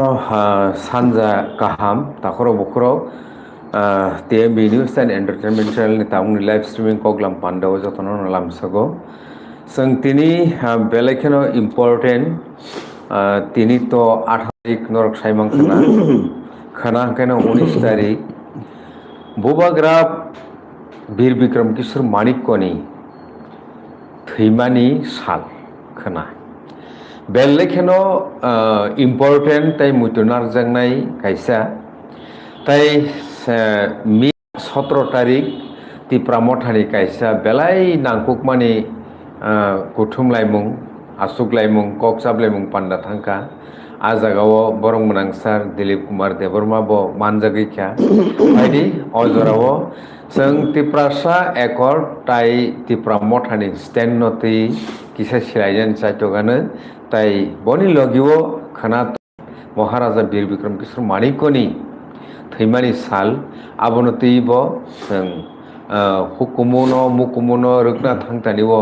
Sanja Kaham, Takoro Bukro, TMB News and Entertainment Channel ni tamuni live streaming koglam pandaw jotono lam sago. Sang tini belekeno important tini to 8 tarik norok saimang khana kena 19 tarik Bobagrab Bir Bikram Kishore Manikkoni Thimani Sal khana Bellekheno important tai mutunar jangnai kaisa tai mi 17 tarik tipramothani kaisa belai nangkukmani kuthumlaimung asuklaimung koksaplaimung panda thangka ajagao borong manangsar Dilip Kumar Deborma bo manjagikha baidi ojorao जों तिप्रासा एकड़ ताई तिप्रामथानि stand नति किसा सिलायजन चाइटगानो ताई बनि लगिओ खाना महाराजा बीर बिक्रम किशोर मानिकनि थैमानि साल आबनतिबो जों हुकुमुनो मुकुमुनो रगना थांतानिओ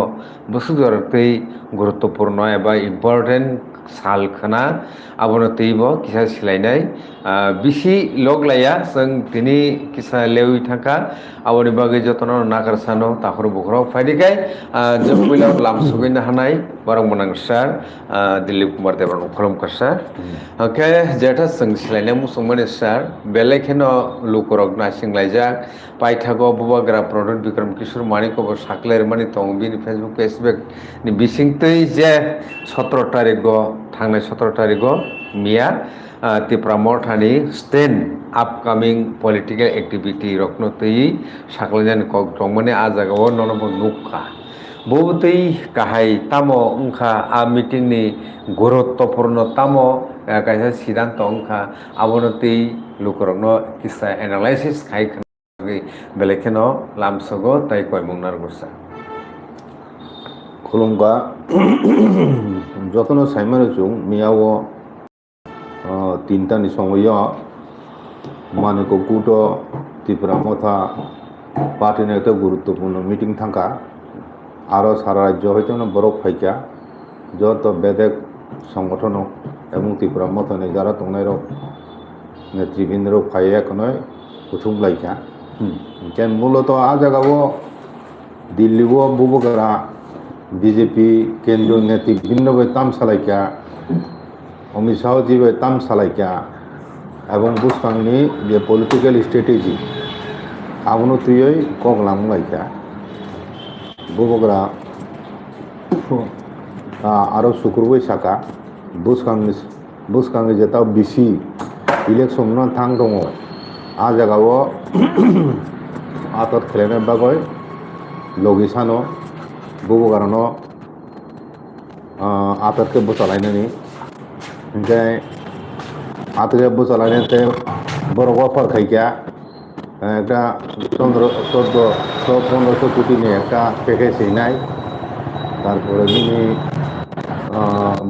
बसुदरतै गुरुत्वपूर्ण एबा इम्पोर्टेन्ट साल खाना आबनतिबो किसा सिलायनाय बिसि लगलाया जों दिनै किसा लेवि थांका आबनि बागै जतन नागारसानो ताखर बुखराव फायदिखाय जों पहिलाव लामसुगैनो हानाय बारं मनांसार दिलीप कुमार देबरन खुलुमखासार ओके जेथा जों सिलायनाय मुसुमनि सार बेलेखेनो लुकरक नासिंलायजाक पाइथागो बुबाग्रा प्रदुत बिक्रम किशोर मानिकबो साख्लेर मानि दं बिनि फेसबुक फेसबुक नि बिसिंतै जे 17 तारिखो थांनाय 17 तारिखो मिया तिप्रामथानि स्टेन अपकामिं पलिटिकल एक्टिविटी रखनोतै साख्लायनानै कक दंमोने आजागाव ननबो नुखा बहुतै गाहाय तामो उनखा आ मिटिंनि गुरुत्वपूर्ण तामो कायसा सिद्धांत उनखा आबनोतै लुकरनो किसा एनालाइसिस खायखा बेलेखेनो लामसगो ताइ कयमुंनार गुसा खुलुमगा जतनो साइमानो जुं मियावो तीनटानि समायो मानेको कुटो तिप्रामथा पार्टीनि একটা গুরুত্বপূর্ণ মিটিং থাকা আরো সারা রাজ্য হইতে বড় ফাইকা যত বেদেক সংগঠন এবং তিপ্রামথানি যারা তংনাইর নেতৃবৃন্দ ফাইয়া কোনয় কুথুম লাইকা কেন মূলত আ জায়গাও দিল্লিও বুবগরা বিজেপি কেন্দ্রীয় নেতৃবৃন্দ তাম সালাইকা অমিত শাহ জিবে তাম সালাইকা এবং বুস্তাংনি যে পলিটিক্যাল স্ট্র্যাটেজি আবনো তুই কগলাম লাইকা বুবগরা আরো শুক্রবাই সাকা বুসকাংনি যেটাও বিসি ইলেকশন থাং দङ आ জায়গাও আতত খেলেনে বাগৈ লগিসানো বুবগারনো আততকে বসালাইনানি ओमफ्राय आतके बसालायनायते बर'आ फारखायखा একটা 1500 কোটি নিয়ে একটা প্যাকেজ হইনাই তারপরে যিনি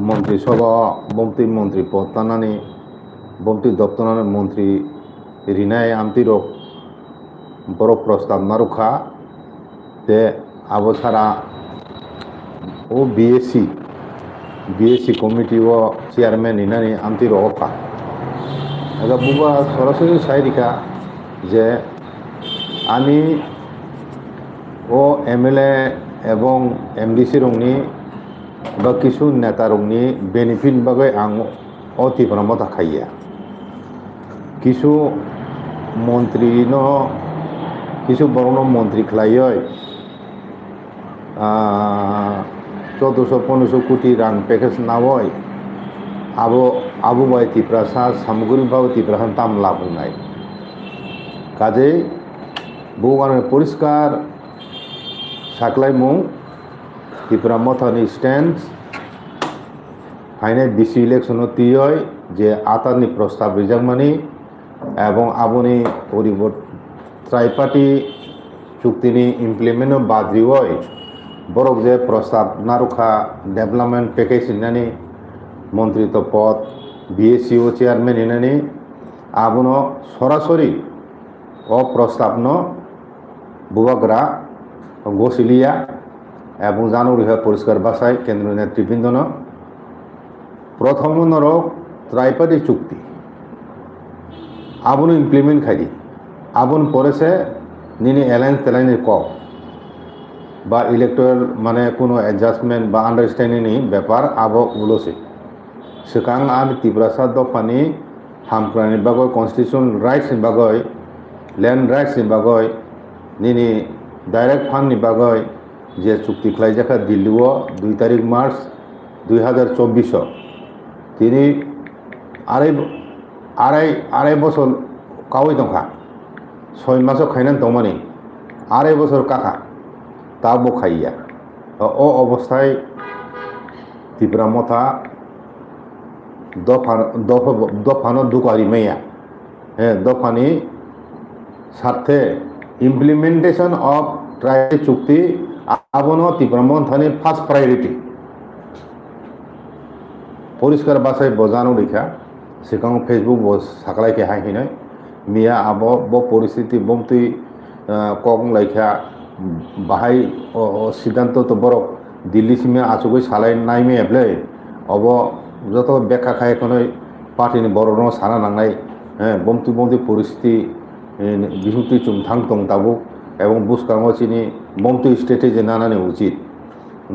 মন্ত্রিসভা মন্ত্রী পদ তানানি মন্ত্রী দপ্তরের মন্ত্রী রিনাই আমতিরক বড় প্রস্তাব নারুখা তে আবো সারা ও বিএসসি কমিটি ও চেয়ারম্যান ইনানি আমতির অফা এটা বুবা সরাসরি সাইরিকা যে আমি ও এমএলএ এবং এমডিসি রংনি বা কিছু নেতা রংনি বেনিফিট বাগৈ আং অতিপ্রামতা খাইয়া কিছু মন্ত্রী কিছু বড় মন্ত্রী খাইয় 1400-1500 কোটি রাং প্যাকেজ নাওয় আবু বাই তিপ্রাসা সামগ্রী ভাবে তিপ্রাসান তাম লাভ নাই কাজে বউগানের পরিষ্কার সাকলাই মুং তিপ্রামথানি স্ট্যান্ড ফাইনাল বিসি ইলেকশন তিয় যে আতানি প্রস্তাব রিজাংমানি এবং আবনি ত্রাইপার্টি চুক্তিনি ইমপ্লিমেন্ট বাদ্রিয় বরক যে প্রস্তাব নারুখা ডেভেলপমেন্ট প্যাকেজ ইনানি মন্ত্রিত্ব পদ বিএসসিও চেয়ারম্যান ইনানি আবনো সরাসরি অপ্রস্তাবন বুবাগ্রা গোসিলিয়া এবং জানুরি পরিষ্কার বাসায় কেন্দ্রীয় নেতৃবৃন্দ প্রথম নরক ত্রাইপারি চুক্তি আবনো ইমপ্লিমেন্ট খাইদি আবন পরেছে নিনি অ্যালায়েন্স তেলাইনের ক বা ইলেকটোরাল মানে কোনো অ্যাডজাস্টমেন্ট বা আন্ডারস্ট্যান্ডিংনি ব্যাপার আবো উলোসে সেখান আর ত্রিপুরাসার দফানি হামক্রানি বাগয় কনস্টিটিউশন রাইটসনি বাগয় ল্যান্ড রাইটসনি বাগয় নিনি ডাইরেক্ট ফান্ডনি বাগয় যে চুক্তি খাইজাখা দিল্লিও 2 তারিখ মার্চ 2024 তিনি আড়াই বছর কাউই দংখা 6 মাসও খাইনান দমানি আড়াই বছর কাকা তাবো খাইয়া ও অবস্থায় ত্রিপুরা মথা দফানো দুকারি মেয়া হ্যাঁ দফানি স্বার্থে ইমপ্লিমেন্টেশন অফ ট্রাই চুক্তি আবনো ত্রিপুরা মথানি ফার্স্ট প্রায়োরিটি পরিষ্কার বাসায় বোঝানো রেখা সেখানে ফেসবুক সাকলাইকে হাইহিনাই মিয়া আব পরিস্থিতি বমতুই কং লাইখা বাহাই সিদ্ধান্ত তো বরক দিল্লি সিমে আচুগৈ সালাই নাইমে এবলে অব যত ব্যাখ্যা খায় এখন পার্টিনি বড় সারা নাংনাই হ্যাঁ বমতু পরিস্থিতি বিহুতি চুমথাং তং তাবু এবং বুসকাঙ্গ চিনি বমতু স্টেটে যে নানানি উচিত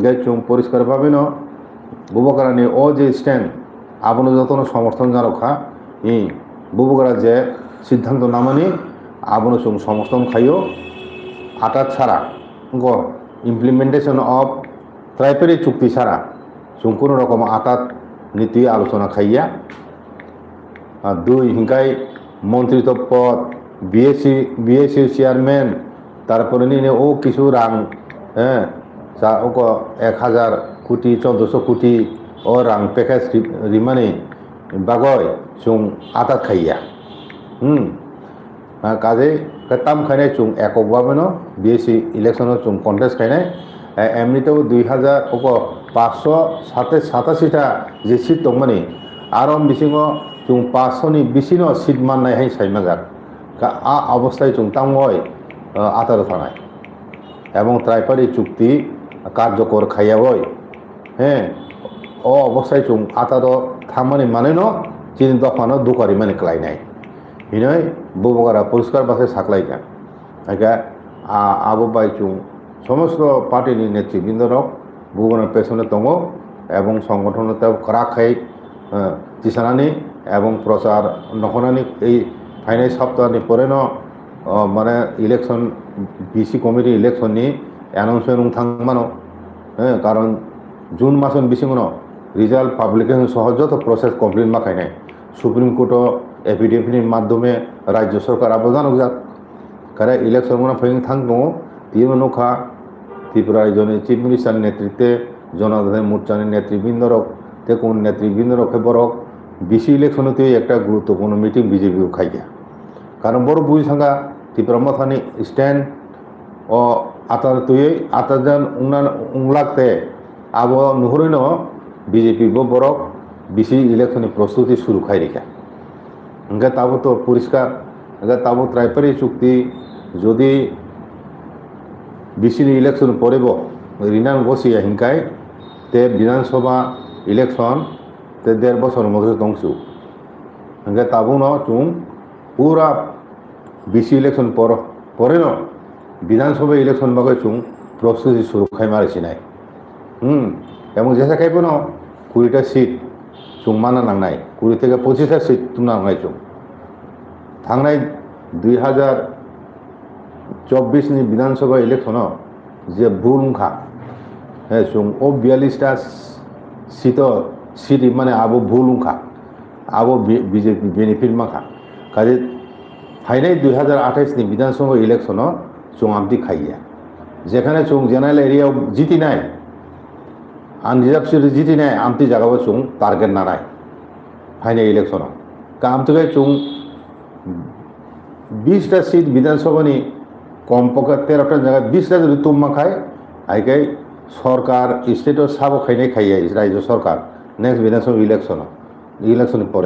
গে চুম পরিষ্কারভাবে ন বুবকারানি ও যে স্ট্যান্ড আবনো যতন সমর্থন জানখা বুবকারা যে সিদ্ধান্ত নামানি আবনো চুম সমর্থন খাইও আটাত ছাড়া গ ইমপ্লিমেন্টেশন অফ ত্রাইপারি চুক্তি ছাড়া চুম কোনো রকম আটাত নীতি আলোচনা খাইয়া আর 2 হিংকাই মন্ত্রিত্ব পদ বিএসসি চেয়ারম্যান তারপরে নিয়ে ও কিছু রাং হ্যাঁ ও 1000 কোটি 1400 কোটি ও রাং প্যাকেজ রিমানি বাগয় চুং আটাত খাইয়া কাজে তাম খাইনাই চুং এককভাবে বিএসসি ইলেকশনের চুং কন্টেস্ট খাইনাই এমনিতেও 2587টা যে সিট দं মানে আরম বিসিङाव চুং 500नि বিসিনো সিট মাননাই হাই সাইমাজাক আ অবস্থায় চুং তাময় আতার থানায় এবং ত্রাইপারি চুক্তি কার্যকর খাইয়াবই হ্যাঁ ও অবস্থায় চুং আতার থামানি মানে চিনি দফানো দুকারি মানে ক্লাইনাই হিনয় বুবকারা পরিষ্কার বাসে সাকলাইকা আগে আবো বাই চুং সমস্ত পার্টিনি নেতৃবৃন্দরক বুবনের পেছনে দङ এবং সংগঠনতে রাখাই চিসানানি এবং প্রচার নখনানি এই ফাইনাল সপ্তাহনি পরে মানে ইলেকশন বিসি কমিটি ইলেকশননি অ্যানাউন্সমেন্ট থাকমানো হ্যাঁ কারণ জুন মাসন বিসিঙাव রিজাল্ট পাবলিকেশন সহ যত প্রসেস কমপ্লিট মাখাইনাই সুপ্রিম কোর্ট এফিডেভিটनि মাধ্যমে রাজ্য সরকার আবেদন যাক কারণ ইলেকশন ফেং থাং দङ তিন নৌকা ত্রিপুরা রাজ্যनि চিফ মিনিস্টার নেতৃত্বে জনসাধারণ মোর্চানি নেতৃবৃন্দরক তে কোন নেতৃবৃন্দরক বরক বিসি ইলেকশনতে একটা গুরুত্বপূর্ণ মিটিং বিজেপি খাইয়া কারণ বড় বুঝ সাঙ্গা ত্রিপুরা মথানি স্ট্যান্ড ও আতার তুই আতারজান উংলাকতে আবো नुहुरैन বিজেপি বরক বিসি ইলেকশনের প্রস্তুতি শুরু খাই রেখা ওকে তাবো তো পরিষ্কার ওকে তাবো ত্রাইপারি চুক্তি যদি বিসিনি ইলেকশন পড়ব রিনান গছিয়া হিংকাই তে বিধানসভা ইলেকশন তে 1.5 বছর মধ্যে দংসু ওকে তাবো চুং পুরা বিসি ইলেকশন পরে বিধানসভা ইলেকশন বাকে চুং প্রস্তুতি শুরু খাই মারিছি নাই এবং যেসা খাইব 20টা সিট চুং মানা নাংনাই 20 থেকে 25টা সিট তুম নাংনাই চুং থাংনাই 2024 नि विधानसभा इलेक्शन जे भूलखा है चुं ओ 42टा सीट माने आबो भूलखा आबो बीजेपी बेनिफिट माखा काजे फाइनाल 2028 नि विधानसभा इलेक्शन चुं आमती खाइया जेखाने चुं जेनारेल एरिया जीती नाय आनरिजार्व सीट जीती नाय आमती जागाबो चुं टार्गेट नानाय फाइनाल इलेक्शन का आमती चुं 20टा सीट विधानसभा नि कमपक्षे 13टा जगह 20टा जो तुम खाए आइके सरकार स्टेटो साबो खाई खाइए राज्य सरकार नेक्स्ट विधानसभा इलेक्शन पर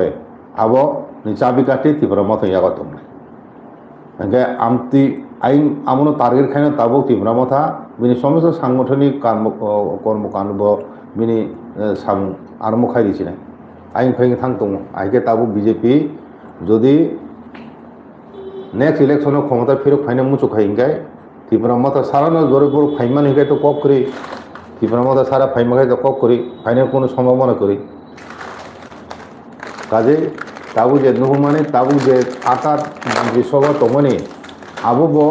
अब चाबी काटी त्रिपुरा मत यागा तुम आगे आमती आईन आमनो टार्गेट खाई ताबो त्रिपुरा मथा बिनि समस्त सांगठनिक कर्मकांड बिनि आरम्भ खाई दिसी आइन फैनो थां दङ आइके ताबो बीजेपी যদি नेक्स्ट इलेक्शनआव क्षमता फिरक फाइना मुचुक हाइंगाय त्रिपुरा मत सारानो जरे बर फाइमान हिंगाय तो कक करी त्रिपुरा मत सारा फाइमागाय तो कक करी फाइना कोनो सम्भावना करी काजे ताबु जे नुहुमाने ताबु जे आटार बिसवा तमनि आबो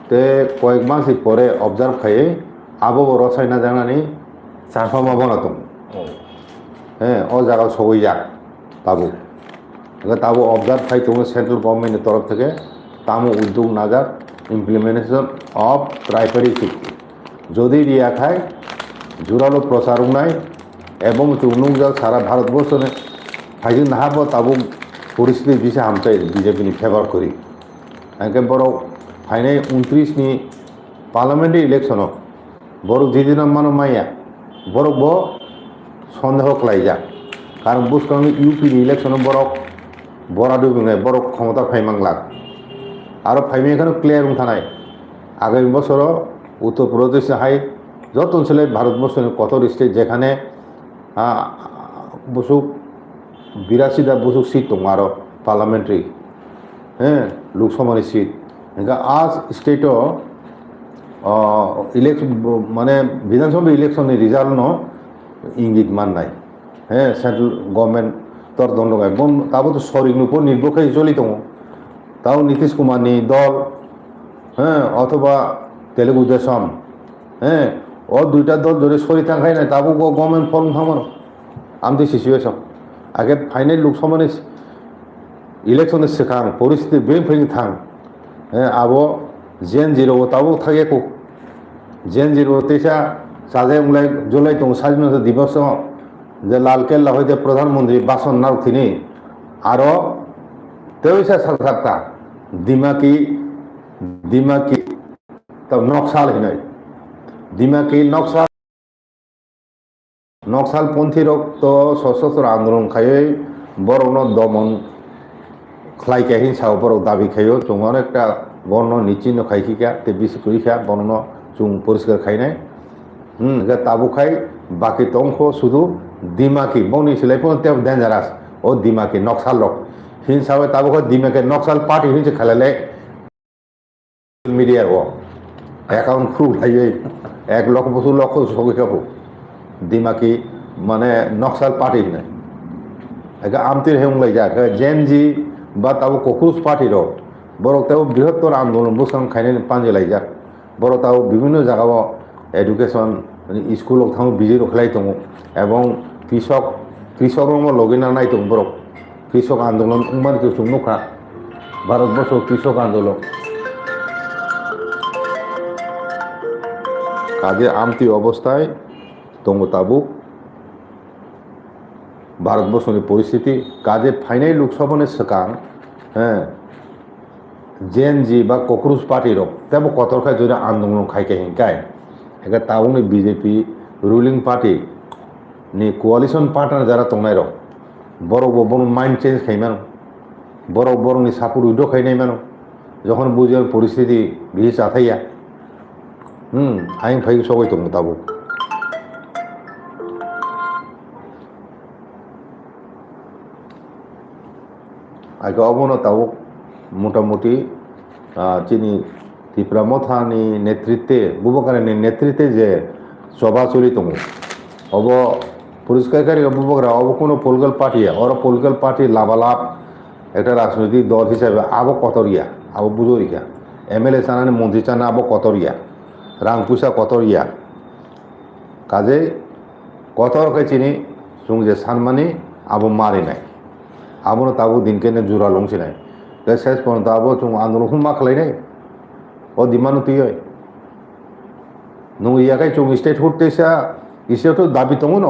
ते कয়েক मास परे ऑब्जर्व खाये आबो रसायना जानानै सम्भावना दं ओ जागा सगैया ताबु ताबो ऑब्जर्व खाई तो सेंट्रल गवर्नमेंट तरफ থেকে तामो उद्योग नाजार इमप्लिमेंटेशन ऑफ ट्राइपेरी चुक्ति যদি রিয়া খায় জোরালো প্রচারণায় এবং চুনুংজা সারা ভারতবর্ষে ফাইজিং নাহাবো তাবো পরিস্থিতি দিশে হামচাই বিজেপিনি ফেভার করি একে বড় ফাইনে 29 নি পার্লামেন্টারি ইলেকশন বড় যেদিন মানো মাইয়া বড় ব সন্দেহ ক্লাইজা কারণ বুঝকামি ইউপি ইলেকশন বড় বড় দুবিনে বড় ক্ষমতা ফাইমাংলাক আর ফাইমি এখানে ক্লিয়ার থানায় আগামী বছর উত্তর প্রদেশে হাই যত অঞ্চলে ভারতবর্ষের কত স্টেট যেখানে বসুক 82টা বসুক সিট দं আরো পার্লামেন্টারি হ্যাঁ লোকসভার সিট এখানে আজ স্টেটও ইলেকশন মানে বিধানসভা ইলেকশনের রেজাল্ট ন ইঙ্গিত মান নাই হ্যাঁ সেন্ট্রাল গভর্নমেন্ট তোর দণ্ড গায় বন তাবো তো সরিংর উপর নির্ভর করে চলি দं তাও নীতিশ কুমারনি দল হ্যাঁ অথবা তেলেগু দেশম হ্যাঁ ও দুইটা দল ধরে সরি থাকাই না তাবো গভর্নমেন্ট ফর্ম থামানো আমি সিচুয়েশন আগে ফাইনাল লোকসভাनि ইলেকশনের सिगां परिस्थिति बे फैनो थां হ্যাঁ আবো जेन जिरो ताबो थागेको जेन जिरो तेसा साजे उंगलाय जुलाई दं स्वाधीनता दिवस যে লালকেল্লা হইতে প্রধানমন্ত্রী বাসন নাউথিনি আরো তেইশা সরকারটা দিমাকি তো নকশাল হিনাই দিমাকি নকশাল পন্থী রক্ত সশস্ত্র আন্দোলন খাই বরং দমন খাইকা হিংসাও বড় দাবি খাইও চুং অনেকটা বর্ণ নিচিহ্ন খাইখিকা তে বিশ করিখা বর্ণ চুং পরিষ্কার খাইনাই তাবু খাই বাকি তংখ শুধু দিমাকি বনি সিলাইপন তেও ডেঞ্জারাস ও দিমাকি নকশাল রক হিংসাবে তাবু খাই দিমাকি নকশাল পার্টি হিংসে খেলালে মিডিয়া ও অ্যাকাউন্ট খুব লাইয়ে 1 লক্ষ বছর লক্ষ সগৈ খাবো দিমাকি মানে নকশাল পার্টি নাই একা আমতির হেউংলাই যা জেনজি বা তাবো কক্রুজ পার্টির বড় তাও বৃহত্তর আন্দোলন বুসাং খাইনে পাঞ্জেলাই যা বড় তাও বিভিন্ন জায়গা এডুকেশন স্কুল থাম বিজি রখাই দं এবং কৃষক লগিনা নাই দं বড় কৃষক আন্দোলন উমান কিছু নুখা ভারতবর্ষ কৃষক আন্দোলন কাজে আমতি অবস্থায় দं তাবু ভারতবর্ষের পরিস্থিতি কাজে ফাইনাল লোকসভাनि सिगां হ্যাঁ জেএনজি বা কক্রুজ পার্টির তেবো কতরখায় যদি আন্দোলন খাইকে হিংকায় একা তাউনি বিজেপি রুলিং পার্টি নি কোয়ালিশন পার্টনার যারা দंनाय রক বড় বড় মাইন্ড চেঞ্জ খাইমান বড় নি সাপোর্ট উইডো খাইনাই মানো যখন বুঝে পরিস্থিতি বিহি চাথাইয়া আইন ফাই সবাই দं তাবো আগে অবনো তাও মোটামুটি চিনি ত্রিপুরা মথানি নেতৃত্বে বুবকারের নেতৃত্বে যে সভা চলি দं অব পরিষ্কারকারী বুবকরা অব কোনো পলিটিক্যাল পার্টি ওর পলিটিক্যাল পার্টি লাভালাভ একটা রাজনৈতিক দল হিসাবে আবো কতরিয়া আবো বুঝরিয়া এমএলএ চানানি মন্ত্রী চানা আবো কতরিয়া রাং পয়সা কতরিয়া কাজে কতরখায় চিনি जों যে সানমানি আবো মারি নাই আবনো তাবো দিনকেনে জোরা লংছি নাই শেষ পর্যন্ত আবো जों আন্দোলন मा खालायनाय ও দিমানো তুই नों ইয়াকাই जों स्टेट हुटेसा इसेथ' दाबि दङ न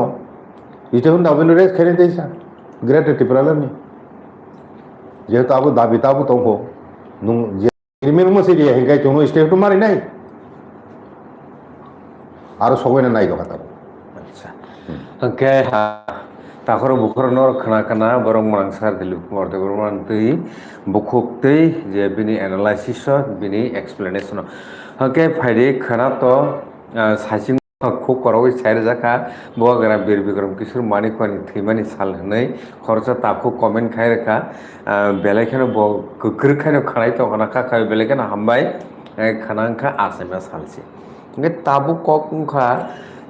इसेथ' दाबि रेस खायनाय दैसा ग्रेट टिप्रालानि जेहेतु आबो दाबि ताबो दङ नों जे क्रिमिनल मसिरिया हेंगाय जों स्टेट मारि নাই आरो सबायना नाय दङ ताबो আচ্ছা ओके তাখর বুখরনর খানা খানা বরং মাংসার দিলু মরতে বরং তুই বুখুকতেই যে বিনি অ্যানালাইসিস বিনি এক্সপ্লেনেশন ওকে ফাইদে খানা তো সাইসিং খুব করাবই সাইড জাকা বগারা বীর বিক্রম কিশোর মানিকনি থৈমানি সাল হनै খরচা তাকু কমেন্ট খাই রেখা বেলাইখানে গোख्रोखानो খানাই তো খানাখা খাই বেলাইখানে হামবাই খানাংখা আসামে সালছি তাবু কক উংখা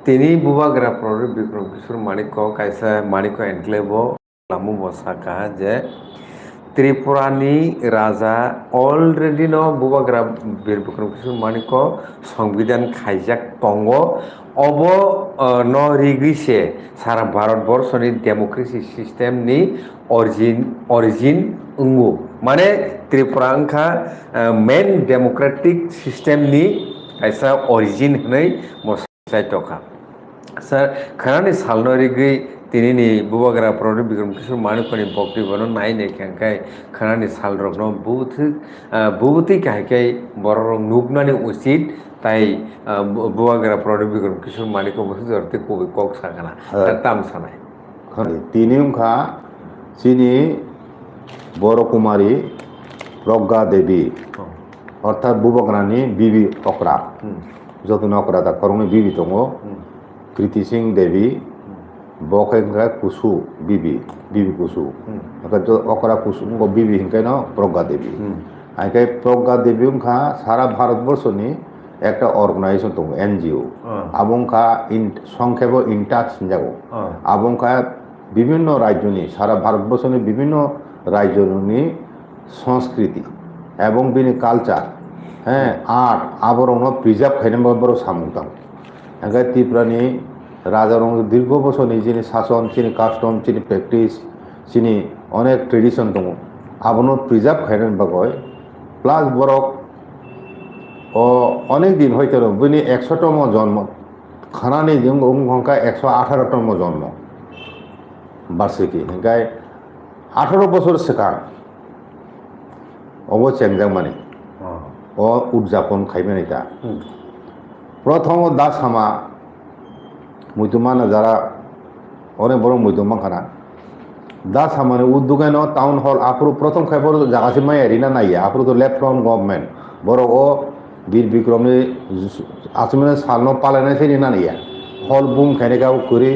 তিনি বুবাগ্রা প্ররে বিক্রম কিশোর মানিক কাইসা মানিক এনক্লেভ লামু বসাকা যে ত্রিপুরানি রাজা অলরেডি ন বুবাগ্রা বীর বিক্রম কিশোর মানিক সংবিধান খাইজাক তঙ্গ অব ন রিগ্রিসে সারা ভারতবর্ষনি ডেমোক্রেসি সিস্টেমনি অরিজিন উঙ্গু মানে ত্রিপুরা अंखा मेन डेमोक्रेटिक सिस्टेमनि कायसा अरिजिन हनै मसाइ टका सर खानानि सालनो रिगै तिनिनि बुबाग्रा प्रदीप बिक्रम किशोर मानिकनि बक्तव्यनो नायने खेंखाय खानानि साल रगनो बुबुति काहिकाय बररं नुगनानि उचित ताई बुबाग्रा प्रदीप बिक्रम किशोर मानिक बसुजरते कबि कक सागाना ताम सानाय তিনি উংখা চিনি বড় কুমারী প্রজ্ঞা দেবী অর্থাৎ বুবগ্রানি বিবি অকরা যতন অকরা তা করংনি বিবি দङ কৃতি সিং দেবী বকেংখা কুসু বিবি কুসু অকরা কুসু বিবি হিংখাই ন প্রজ্ঞা দেবী আইখাই প্রজ্ঞা দেবী উংখা সারা ভারতবর্ষনি একটা অর্গানাইজেশন দङ এনজিও আবংখা সংক্ষেপ ইনটাচ যাবো আবংখা বিভিন্ন রাজ্যনি সারা ভারতবর্ষনি বিভিন্ন রাজ্যনি সংস্কৃতি এবং বিনি কালচার হ্যাঁ আর্ট আবরং প্রিজার্ভ খাইনাম বড় সামুতাম এখানে ত্রিপুরানি রাজারং দীর্ঘ বছরনি যিনি শাসন চিনি কাস্টম চিনি প্র্যাকটিস চিনি অনেক ট্রেডিশন দङ আবনো প্রিজার্ভ খাইনাম বাগয় প্লাস বরক অনেক দিন হইতে বিনি 100তম জন্ম খানানি সংখ্যা 118তম জন্ম বার্ষিকী হিংকাই 18 বছর সেকার অব চেংজাং মানে ও উদযাপন খাইবেন এটা প্রথম দাস হামা মুইতুমান যারা অনেক বড় মুইতুমান খানা দাস হামানে উদ্যোগান টাউন হল আপরু প্রথম খাইবর জাগাসি মাই এরিনা নাইয়া আপরু তো লেফট ফ্রম গভর্নমেন্ট বড় ও বীর বিক্রমে আসমিনে সালনো পালানাই সেই না নাইয়া হল বুম খাইনেকাও করি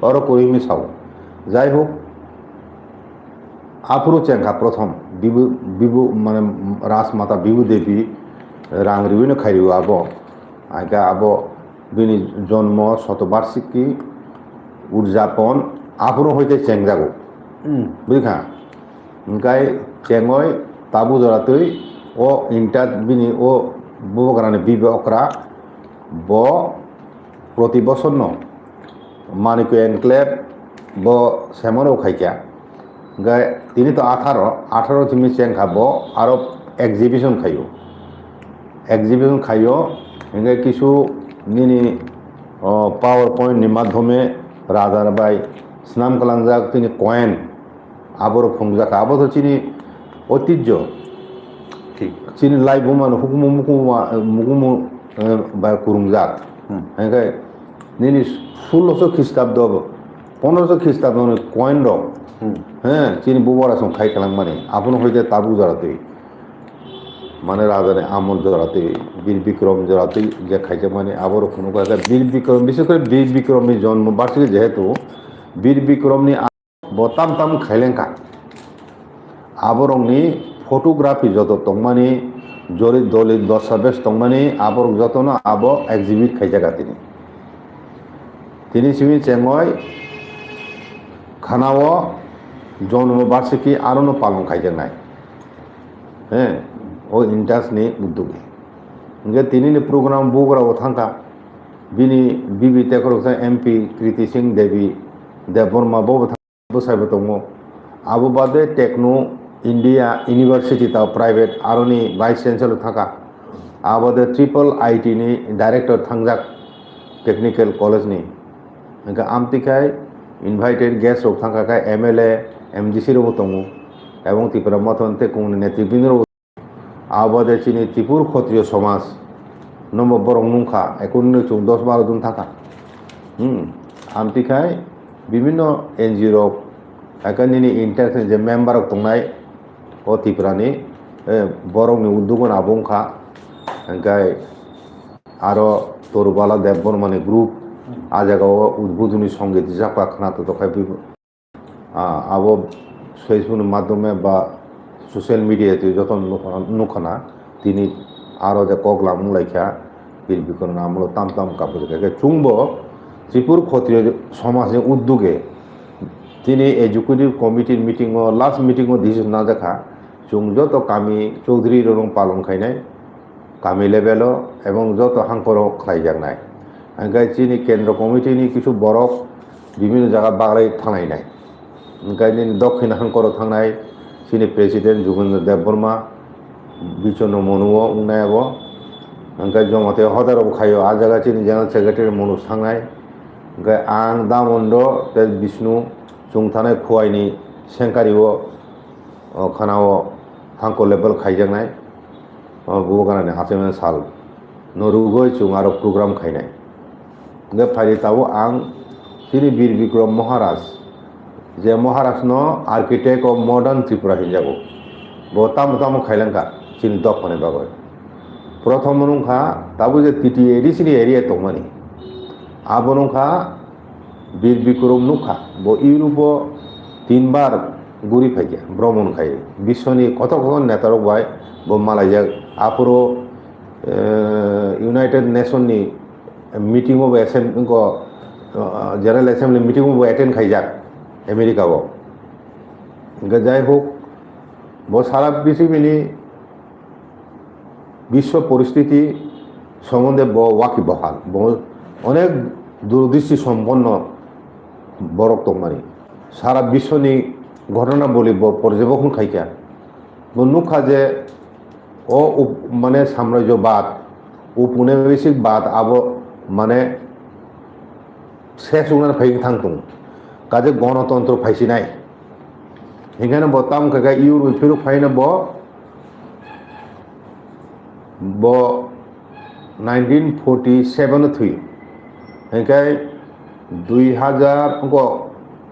অর করি মিশাও যাই হোক আপরু চেঙ্গা প্রথম বিবু মানে রাজমাতা বিবু দেবী রাংরিবিনো খাইরিও আব আইকা আব বিনি জন্ম শতবার্ষিকী উদযাপন আপরু হইতে চেংজাগো বুঝখা ওংকাই চেঙ্গয় তাবু জরাতই ও ইন্টার বিনি ও বুবগ্রানি বিবে অকরা ব প্রতি বছর ন মানিক এনক্লেভ ব সেমনও খাইকা গাই তিনি তো 18 চিমি চেং খাব আর এক্সিবিশন খাইও হিংগে কিছু নিনি পাওয়ার পয়েন্টনি মাধ্যমে রাজার বাই স্নাম কালাংজাক তিনি কয়েন আবর ফংজাক আবো তো চিনি ঐতিহ্য ঠিক চিনি লাই বুমান মুকুমু বা কুরুংজাক হিংগে নিনি 1600 খ্রিস্টাব্দ 1500 খ্রিস্টাব্দ কয়েন রক হ্যাঁ চিনি বুবরা সং খাই কালাং মানে আপন হইতে তাবু জড়াতে মানে রাজারে আমল জড়াতে বীর বিক্রম জড়াতে যে খাইছে মানে আবার কোনো কথা বীর বিক্রম বিশেষ করে বীর বিক্রমনি জন্ম বার্ষিকী যেহেতু বীর বিক্রমনি বতাম তাম খাইলেঙ্কা আবরংনি ফটোগ্রাফি যত তংমানি জরিত দলিত দস্তাবেজ তংমানি আবর যত না আব এক্সিবিট খাইজাগা তিনি সিমি চেঙ্গয় খানাও জন্মবার্ষিকী আরও পালন খাইছে নাই হ্যাঁ ও ইন্টারেস্টনি উদ্যোগে যে তিনি প্রোগ্রাম বুকরাও থাকা বিনি বিবি টেকর এমপি কৃতি সিং দেবী দেববর্মা বসাইব দङ আবু বাদে টেকনো ইন্ডিয়া ইউনিভার্সিটি তাও প্রাইভেট আরনি ভাইস চ্যান্সেলর থাকা আবাদে ট্রিপল আইটি नि डायरेक्टर थांजाक टेक्निकल कलेज नि आमतिखाय इनभाइटेड गेस्ट रक थांखाखाय एमएलए एमडिसि रबो दङ এবং ত্রিপুরা মতন্তে কোন নেতৃবৃন্দ আবাদে চিনি ত্রিপুর ক্ষত্রিয় সমাজ নম্বর বরং নুখা এখন 10-12 জন থাকা আমতিখায় বিভিন্ন এনজিও এখানে ইন্টারনেশনাল যে মেম্বার দंनाय ও ত্রিপুরানি বরংনি উদ্যোগন আবংখা গায় আরো তরুবালা দেববর্মানি গ্রুপ আজাগাও উদ্বোধনী সঙ্গীত জাপা খানাতো তখাই আবো ফেসবুকের মাধ্যমে বা সোশ্যাল মিডিয়াতে যত নুখানা তিনি আরও যে কগলা মুলাইখা বিলবিকর আমলো তাম তাম কাপড় চুংব ত্রিপুর ক্ষত্রিয় সমাজের উদ্যোগে তিনি এক্সিকিউটিভ কমিটির মিটিংও লাস্ট মিটিংও দিয়েছেন না দেখা চুং যত কামি চৌধুরী রং পালন খাইনাই কামি লেভেলও এবং যত হাঙ্কর খাইজাক নাই ওখানে চিনি কেন্দ্র কমিটিনি কিছু বরফ বিভিন্ন জায়গা বাগলাই থানাই নাই ওখানে দক্ষিণ হাঙ্কর থানায় চিনি প্রেসিডেন্ট যোগেন্দ্র দেববর্মা বিচন্ন মনুও উন্নায়াব ওখানে জমাতে হদারব খাইও আর জায়গা চিনি জেনারেল সেক্রেটারি মনুষ থানায় ওখানে আং দামন্ড তেজ বিষ্ণু চুং থানায় খুয়াইনি সেंकारिও খানাও हांको लेवल खाइजानाय बुगानानै हाथेमन साल नरुगय चुं आरो प्रोग्राम खाइनाय गे फारिताव आं तिनि वीर विक्रम महाराज जे महाराज न आर्किटेक्ट अफ मॉडर्न त्रिपुरा हिजागो बो ताम ताम खाइलांका चिन दखने बागय प्रथम नुखा ताबो जे टीटी एडिसिनि एरिया तंमानि आबो नुखा वीर विक्रम नुखा बो इउरोप 3 बार गुरी फाइया भ्रमण खाई विश्वनि कत कत नेतारक बाय बो मालायजा आपुरो यूनाइटेड नेशननि मीटिंग अफ एसेम्बली को general assembly meeting of attend खाइजा अमेरिका को जाय होक बो सारा पृथिवीनि विश्व परिस्थिति सम्बन्धे बो वाकिबहाल बो अनेक दूरदृष्टि सम्पन्न बरक तंमानि सारा विश्वनि घटना बोली पर्यवेक्षण खाइका नुखा जे माने साम्राज्यबाद उपनिवेशिकबाद अब माने शेष उनार फाइक थांतों काजे गणतंत्र फाइसिनाय हिंगाने बताम काका इउरोप फिर फाइना बो 1947 थुई हिंगाय 2000 को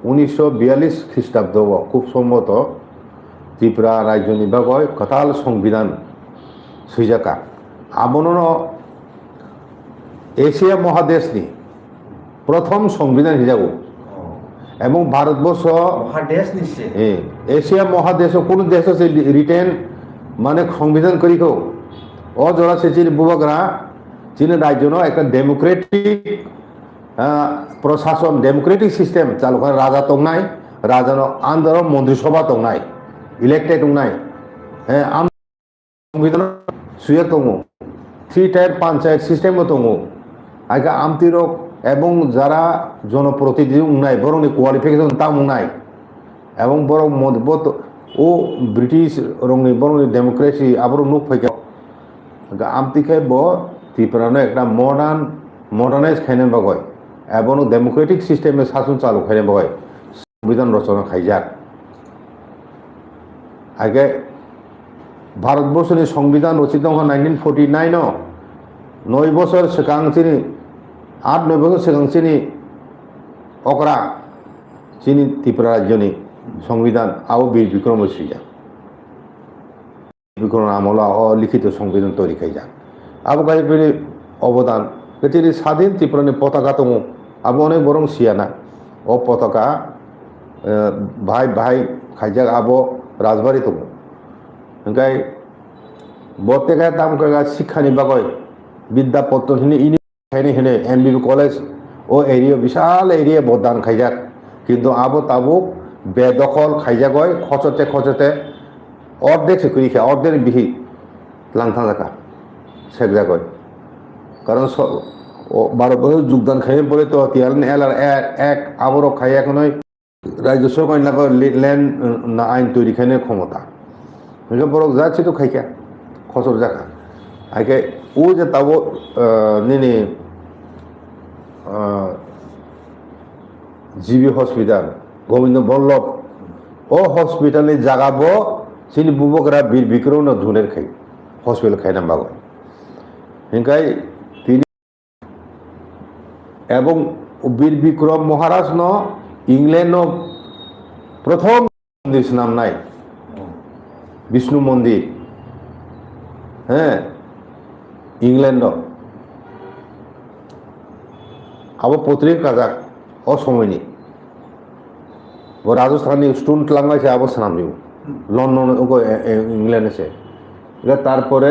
1942 খ্রিস্টাব্দ খুব সম্মত ত্রিপুরা রাজ্য নিবাগয় কতাল সংবিধান সুইজাকা আবনন এশিয়া মহাদেশনি প্রথম সংবিধান হিসাবে এবং ভারতবর্ষ মহাদেশ নিছে এশিয়া মহাদেশ কোন দেশ আছে রিটেন মানে সংবিধান করিখো অজোড়া সে চিনি বুবগরা চিনি রাজ্য একটা ডেমোক্রেটিক प्रशासन डेमोक्रेटिक सिस्टेम चालू कर राजा तंगनाय राजानो आंदर मंत्रिसभा तंगनाय इलेक्टेड तंगनाय आम संविधान सुया तंगो 3 टायर पंचायत सिस्टेम तंगो आगे आमतिरक एवं जारा जनप्रतिनिधि उंनाय बरंनि क्वालिफिकेशन ता उंनाय एवं बरं मदबत ओ ब्रिटिश रंनि बरंनि डेमोक्रेसी आबर नुक फैका आमतिखे ब त्रिपुरानो एकटा मॉडर्नाइज खाइने बागय एवं डेमोक्रेटिक सिस्टेम शासन चालू खाने बगै संविधान रचना खाइजा आगे भारतवर्षनि संविधान रचित 1949 9 बছর सिगांसिनि 8-9 बছর सिगांसिनि अकरा चिनि त्रिपुरा राज्यनि संविधान आव वीर विक्रम सुइजा विक्रम आमला लिखित संविधान तैरि खाइजा आबो गाइबेरि अवदान कचेरी स्वाधीन त्रिपुरानि पताका दङ अब अनेक बरं सियाना ओ पताका भाई भाई खाइजाक अब राजबारी दङ ओंखाय बतेका दाम कगा शिक्षानि बागै विद्यापत्तनि इनि खाइने हेने एमबीबी कलेज ओ एरिया विशाल एरिया बदान खाइजाक किन्तु अब ताबो बेदखल खाइजागय खचते अर्धेक सेकुरिखा अर्धेक बिहि लांथां जाका सेकजागय कारण भारतवर्ष योगदान खाई पड़े तो एक आबर खाई राज्य सरकार लैंड आईन तैरि खाने क्षमता बरक जाती तो खाइका खसर जाका आगे वो जे तब निनी जीबी हस्पिटाल गोविंद बल्लभ ओ हस्पिटाल जगाब चिनी बुबकरा वीर विक्रम धुनेर खाई हस्पिटाल खाई नाम्बागय हिंगाय एवं वीर विक्रम महाराज न इंग्लैंड प्रथम मंदिर नामनाय विष्णु मंदिर England abo potrik kajak o সময়নি ও রাজস্থানি স্টুডেন্ট লাঙ্গাইছে abo সানামিও লন্ডন ও ইংল্যান্ড এসে এটা তারপরে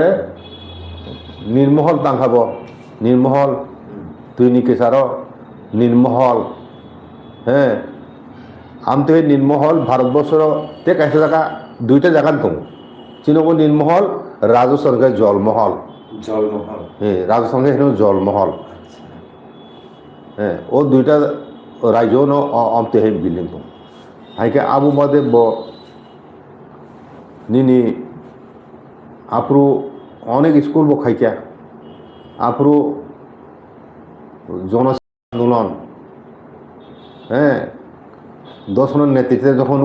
নির্মহল তাঙ্কাব নির্মহল তুই নিকেশার নির্মহল হ্যাঁ আমতে নির্মহল ভারতবর্ষের তে কাছে জায়গা দুইটা জায়গা দং চিনব নির্মহল রাজস্থানকে জলমহল হ্যাঁ রাজস্থানকে হেন জলমহল হ্যাঁ ও দুইটা রাজ্য আমতে হে বিল্ডিং দং হাইকে আবু বাদে ব নিনি আপরু অনেক স্কুল বো খাইকা আপরু জন আন্দোলন হ্যাঁ দর্শনের নেতৃত্বে যখন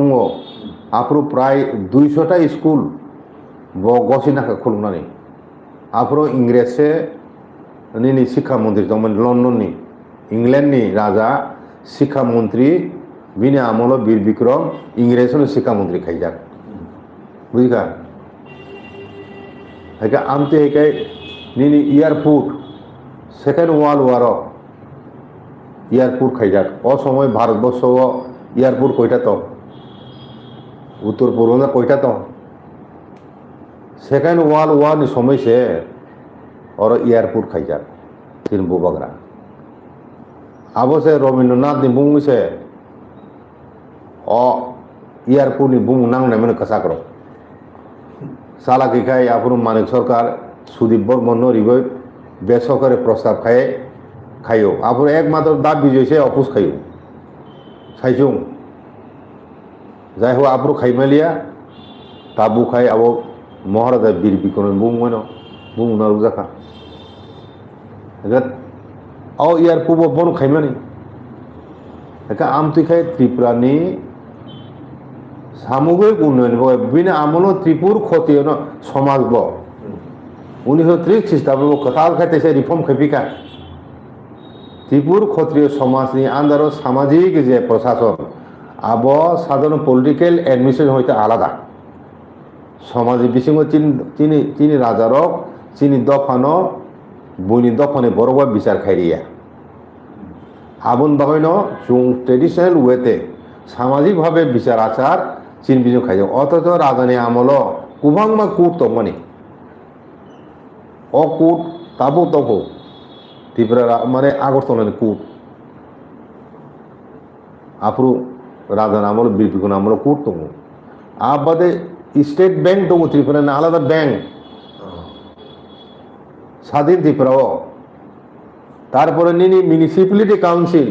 আপরু প্রায় 200টা স্কুল গসিনাখা খুলনানি আপরু ইংরেজে নিনি শিক্ষামন্ত্রী যেমন লন্ডননি ইংল্যান্ডনি রাজা শিক্ষামন্ত্রী বিনি আমল বীর বিক্রম ইংরেজের শিক্ষামন্ত্রী খাইজাক বুঝিকা হেকে আমতে হেকে নিনি airport second world war airport খাইজাক ও সময় ভারতবর্ষ এয়ারপোর্ট কয়টা তো উত্তর পূর্ব কয়টা তো সেকেন্ড ওয়ার্ল্ড ওয়ার नि समय से और एयरपोर्ट खाइजाक तीन बुबाग्रा अब से रवींद्रनाथ नि बुंग से ओ एयरपोर्ट नि बुंग नांगनाय माने कसाक्र साला किखाय आपुर मानिक सरकार सुदीप बर्मन रिबो बेसरकारि प्रस्ताव खायो आपुर एकमात्र दाब विजय से अपुस खायो साइजुं जाय हो आपुर खाइमालिया ताबु खाय अब महाराजा बीर बिक्रम बुंमोन बुंनारु जाखा औ एयारपोर्ट बन खाइमानि एका आमतिखाय त्रिपुरानि सामूहिक उन्नयन बिना आमनो त्रिपुर क्षतिय समाज ब 1930 ख्रीष्टाब्द कताल खाते रिफर्म खेपिका त्रिपुर क्षत्रिय समाजनि आन्दार सामाजिक जे प्रशासन अब साधारण पलिटिकल एडमिनिस्ट्रेशन हयतो आलादा समाज बिसिङाव तिनि राजारक तिनि दफानो बयनि दफानि बरगवा बिचार खायरिया आबुन बागैनो जों ट्रेडिशनल वेते सामाजिक भावे बिचार आचार चीन बिजों खाइजों अथच राजानि आमल गोबांमा कुट दंमानि अ कुट ताबु दंखौ त्रिपुरा माने आगरतलानि कुट आफुरु राजानि आमल बीर बिक्रम आमल कुट दङ आ बादे स्टेट बैंक दङ त्रिपुरानि आलादा बैंक স্বাধীন ত্রিপুরাও তারপরে নিনি মিউনিসিপ্যালিটি কাউন্সিল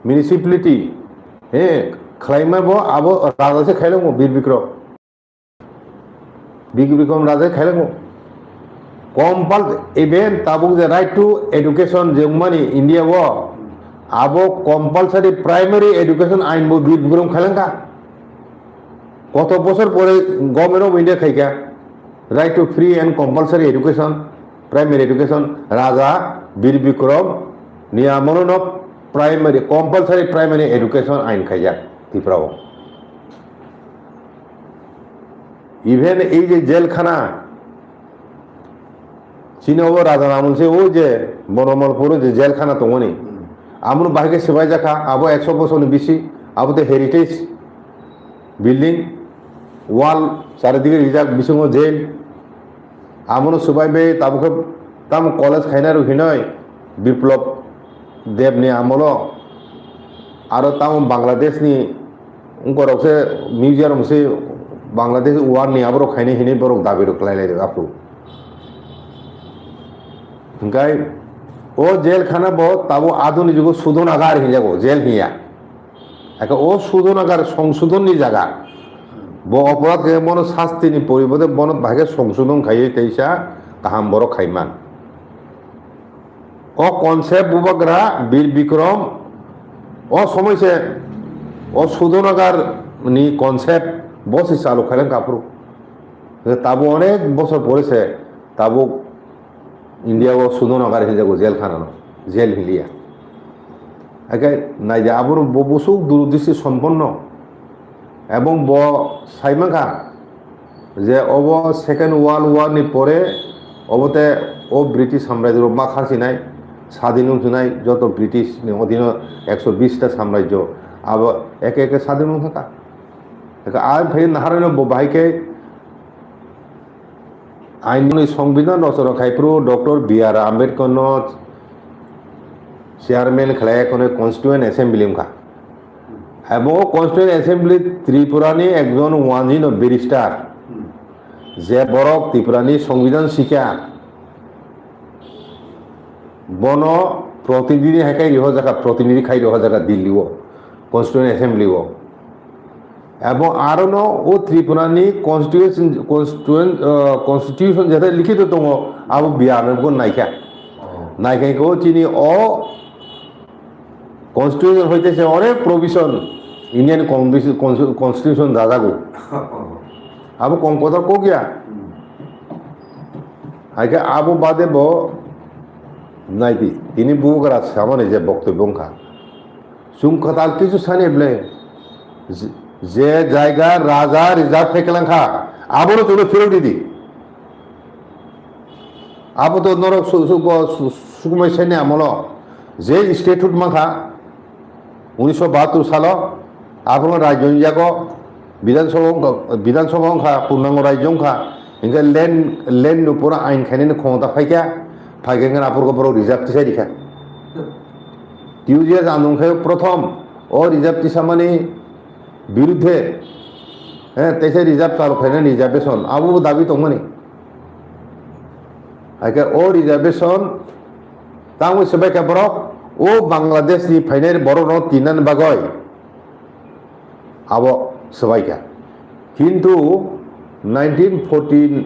মিউনিসিপ্যালিটি হ্যাঁ খাইমাবো আবো রাজাসে খাইলাম বীর বিক্রম রাজাসে খাইলাম কম্পাল ইভেন তাবুক যে রাইট টু এডুকেশন যেমানি ইন্ডিয়া ও আবো কম্পালসারি প্রাইমারি এডুকেশন আইন বো বীর বিক্রম খাইলাঙ্কা কত বছর পরে গভর্নমেন্ট অফ ইন্ডিয়া খাইকা right to free and compulsory education primary education Raja Bir Bikram নিয়ামন প্রাইমারি কম্পালসারি প্রাইমারি এডুকেশন আইন খাইজাক ত্রিপুরাও ইভেন এই যে জেলখানা চীনব রাজা আমলছে ও যে বনমলপুর যে জেলখানা দङনি আমন বাহিকে সেবাই জাখা আবো 100 বছরनि বেশি আবোতে হেরিটেজ বিল্ডিং ওয়াল চারিদিকে রিজার্ভ বিসঙ্গ জেল আমনো সুবাইবে তাবুকে তাম কলেজ খাইনারু হিনয় বিপ্লব দেবনি আমল আর তাম বাংলাদেশনি উনকরকসে মিউজিয়াম সে বাংলাদেশ ওয়ারনি আবরো খাইনে হিনে বরক দাবি রকলাইলাই আপু গাই ও জেলখানা ব তাবো আধুনিক যুগ শোধনাগার হিজাগো জেল হিয়া একা ও শোধনাগার সংশোধনী জায়গা ব অপরাধ মন শাস্তিনি পরিবর্তে বনত ভাগে সংশোধন খাইয়ে তেইসা কাহাম বড় খাইমান ও কনসেপ্ট বুবাগ্রা বীর বিক্রম ও সময়সে ও শোধনাগার নি কনসেপ্ট বসে চালু খাইলেন কাপড় তাবো অনেক বছর পরেছে তাবো ইন্ডিয়া ও শোধনাগার হিলে যাবো জেলখানা জেল হিলিয়া একে নাই যে আবর বসুক দূরদৃষ্টি সম্পন্ন এবং ব সাইমাখা যে অব সেকেন্ড ওয়ার্ল্ড ওয়ার নি পরে অবতে ও ব্রিটিশ সাম্রাজ্য मा खासिनाय স্বাধীন होनाय যত ব্রিটিশ অধীন 120টা সাম্রাজ্য अब एके एके স্বাধীন থাকা আর ভাই নাহারণ বাহাইকে আইন সংবিধান রচনা খাইপ্রু ডক্টর বি.আর. আম্বেদকর চেয়ারম্যান খেলায় কোনো কনস্টিটিউয়েন্ট অ্যাসেম্বলি খা এবং কনস্টিটিউয়েন্ট অ্যাসেম্বলি ত্রিপুরানি একজন ওয়ানজিন ব্যারিস্টার যে বরক ত্রিপুরানি সংবিধান শিক্ষা বন প্রতিনিধি হেকাই রিহ জায়গা প্রতিনিধি খাই রিহ জায়গা দিল্লিও কনস্টিটিউয়েন্ট অ্যাসেম্বলিও এবং আরও ও ত্রিপুরানি কনস্টিটিউশন যেটা লিখিত দङ আবু বিয়ারনগো নাইকা নাইকাইকো চিনি অ কনস্টিটিউশন হইতেছে অনেক প্রভিশন ইন্ডিয়ান কনস্টিটিউশন দাদাগো আবু কম কথা কো গিয়া আগে আবু বাদে ব নাইতি তিনি বুগরা সামনে যে বক্তব্য খা সুংখতাল কিছু সানি বলে যে জায়গা রাজা রিজার্ভ ফেকলাং খা আবারও চলে ফেরত দিদি আবু তো নরক সুকুমাই সেনে আমল যে স্টেটহুড মাখা 1972 সাল আপনার রাজ্য যাক বিধানসভা খা পূর্ণাঙ্গ রাজ্য খা ইনকে ল্যান্ড পুরা আইন খাইনি ক্ষমতা ফাইকা ফাইকেন আপনার বড় রিজার্ভ টিসাই দিখা টিউজিয়া জানুন খাই প্রথম ও রিজার্ভ টিসা মানে বিরুদ্ধে হ্যাঁ তেসে রিজার্ভ চালু খাই না রিজার্ভেশন আবু দাবি দंमोन আগে ও রিজার্ভেশন তাও সবাই কেবর ও বাংলাদেশ नि ফাইনাল বড় ন তিনান বাগয় আবো সবাইকা কিন্তু 1949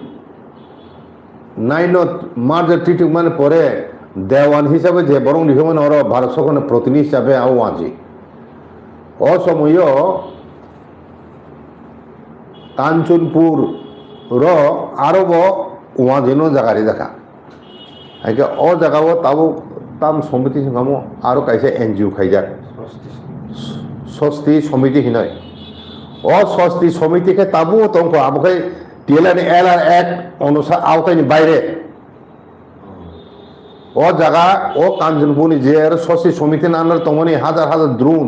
মার্চ ট্রিটি মানে পরে দেওয়ান হিসাবে যে বরং লিখমান ওর ভারত সরকারের প্রতিনিধি হিসাবে আও আজি অসময় কাঞ্চনপুর আরব ওয়া যেন জায়গায় দেখা আগে অ জায়গাও তাও তাম সমিতি সঙ্গামো আরো কাইছে এনজিও খাইজাক স্বস্তি সমিতি হিনয় অ স্বস্তি সমিতিকে তাবু তংক আমকে টিএলএন এলআর এক অনুসার আওতায়নি বাইরে ও জায়গা ও কাঞ্চনপুরনি যে স্বস্তি সমিতি নানার তংমনি হাজার হাজার দ্রোণ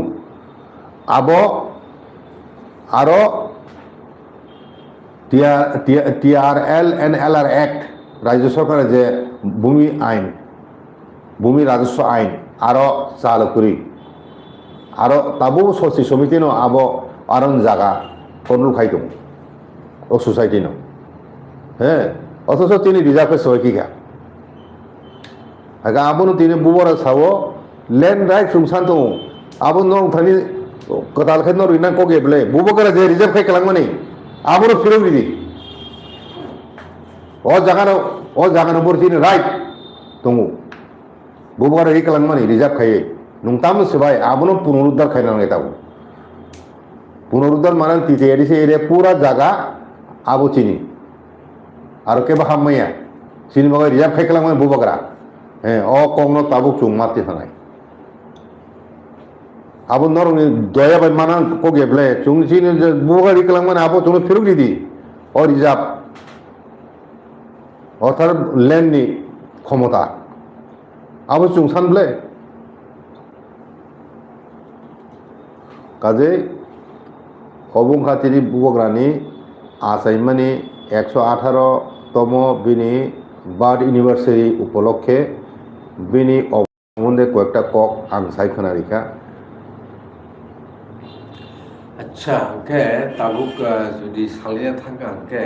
আব আরো টিআরএল এন্ড এলআর অ্যাক্ট রাজ্য সরকারের যে ভূমি রাজস্ব আইন আরো চালু করি আরো তাবু স্বস্তি সমিতি ন আব আরন জায়গা কন্ট্রোল খাই দं ও সোসাইটি ন হ্যাঁ অথচ তিনি রিজার্ভে সবাই কি খা আগে আবনো তিনি বুবরা সাবো ল্যান্ড রাইট সুংসান দं আবো নং থানি কতাল খাই নর ইনা কোগে বলে বুবকরা যে রিজার্ভ খাই কালাংমানি আবনো ফিরো দিদি ও জাগানো বর তিনি রাইট দं বুবকরা রি কালাংমানি রিজার্ভ খাই নুংতাম সবাই আবনো পুনরুদ্ধার খাই নাঙ্গে তাও পুনরুদ্ধার মানে তিতেয়ারি সে এরিয়া পুরা জায়গা আবো চিনি আর কেবা হাম্মাইয়া চিনি বাগায় রিজার্ভ খাই কালাংমানি বুবকরা হ্যাঁ অ কম তাবুক চুং মারতে থানায় আবো নরং দয়া বাই মানা কোগে বলে চুং চিনি বুবকরা রি কালাংমানি আবো চুং ফিরুক দিদি ও রিজার্ভ অর্থাৎ ল্যান্ডনি ক্ষমতা আবো চুং সান বলে কাজে অবংখাতিনি বুবকরানি আসাইমানি 118তম বিনি বার্ড ইউনিভার্সিটি উপলক্ষে বিনি অবন্ধে কয়েকটা কক আং সাইখনা রেখা আচ্ছা আঙ্কে তাবুক যদি সালিয়া থাকা আঙ্কে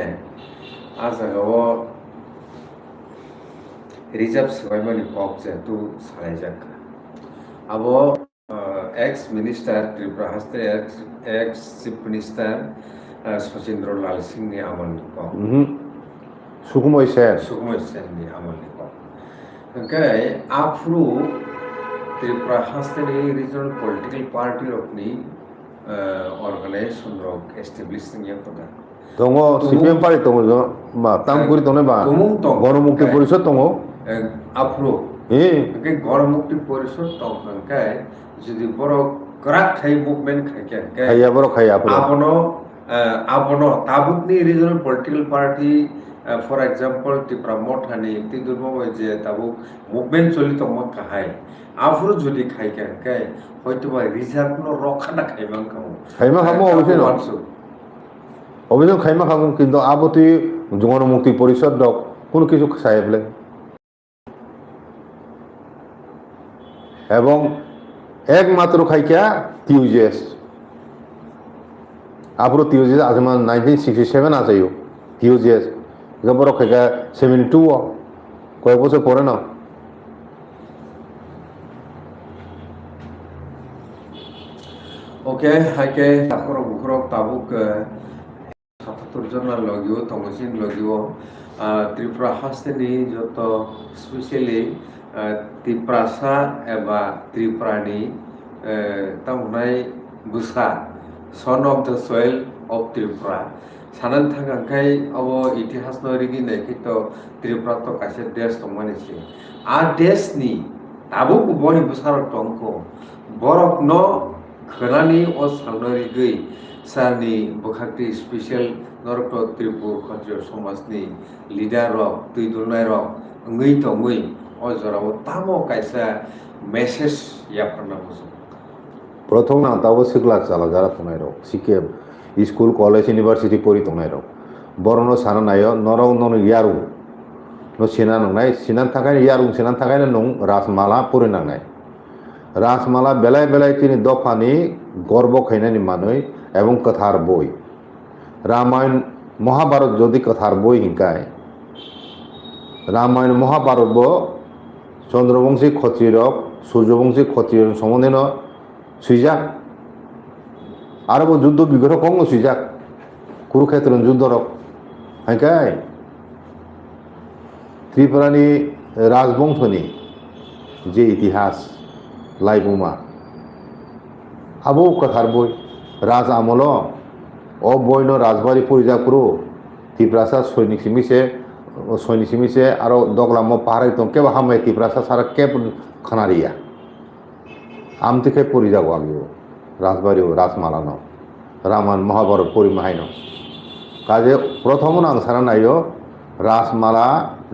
আজাগাও রিজার্ভ সবাইমানি কক যেহেতু সালাইজাক আবো এক্স মিনিস্টার ত্রিপুরা হাসতে ex chief minister Sachindra Lal সিংনি আমলনি কক সুকুময় সেননি আমলনি কক আঙ্কে আফ্রু ত্রিপুরা হাসতেনি রিজনাল পলিটিক্যাল পার্টি রকনি অর্গানাইজেশন রক এস্টাবলিশিং কথা দङ সিপিএম পার্টি দङ मा तामपुरी दङ बा गणमुक्ति परिषद दङ আফ্রো গণমুক্তি পরিষদ তংকাই যদি বড় করাক খাই মুভমেন্ট খাইকে খাইয়া বড় খাইয়া আপনো তাবুকনি regional political party for example Tripura মঠানি তিদুরম যে তাবু মুভমেন্ট চলি তম কাহাই আফরু যদি খাইকা কাই হয়তো বা রিজার্ভ নো রক্ষাটা খাইবাং খামু খাইমা খামু অবশ্যই না অবশ্যই খাইমা খামু কিন্তু আবতি জনমুক্তি পরিষদ দক কোনো কিছু সাহেবলে এবং একমাত্র খাইকা টিউজেস আবরো টিউজেস আজমান 1967 আছেও টিউজেস গবর খাইকা 72 কয়েক বছর পরে না ওকে হাইকে তাকর বুখরক তাবুক ৭৭ জনের লগিও তমসিন লগিও ত্রিপুরা হাস্তেনি যত স্পেশালি ত্রিপ্রাসা এবা ত্রিপুরানি তামনাই বুসা son of the soil of Tripura সানান থাকাই অব ইতিহাস নরিগি নাইকিত ত্রিপুরা তো কাছে দেশ তমানিছে আর দেশনি তাবুক বনি বুসার টঙ্ক বরক ন খনানি ও সালনরিগি সানি বখাকটি স্পেশাল নরক ত্রিপুর ক্ষত্রিয় সমাজনি লিডার রক তুই দুলনাই rock ngui to ngui o jorao tamo kaisa message yapna musu প্রথম না তাও শিখলা চালা যারা তোনাই রক শিখে স্কুল কলেজ ইউনিভার্সিটি পড়ি তোনাই রক বরণ সানা নাইও নরং নন ইয়ারু নো সিনা নংনাই সিনান থাকাই ইয়ারু সিনান থাকাই নং রাসমালা পড়ি নাংনাই রাসমালা বেলায় বেলায় তিনি দফানি গর্ব খাইনানি মানুষ এবং কথার বই রামায়ণ মহাভারত যদি কথার বই হিংকায় রামায়ণ মহাভারত চন্দ্রবংশী ক্ষত্রিয়ক সূর্যবংশী ক্ষত্রিয় সম্বন্ধে সুইজাক আরব যুদ্ধ বিগ্রহ কম সুইজাক কুরুক্ষেত্র যুদ্ধরক হাইকাই ত্রিপুরানি রাজবংশনি যে ইতিহাস লাইবুমা আবু কথার বই রাজ আমল ও বইন রাজবাড়ি পরিজাপুর ত্রিপ্রাসা সৈনিক সিমিছে আরো দগলাম পাহাড় একদম কেবা হামে ত্রিপ্রাসা সারা কেব খানারিয়া আমতিকে পরিজাগো আমি রাজবাড়িও রাজমালান রামান মহাভারত পরিমাহাইন কাজে প্রথম আং সারা নাইও রাজমালা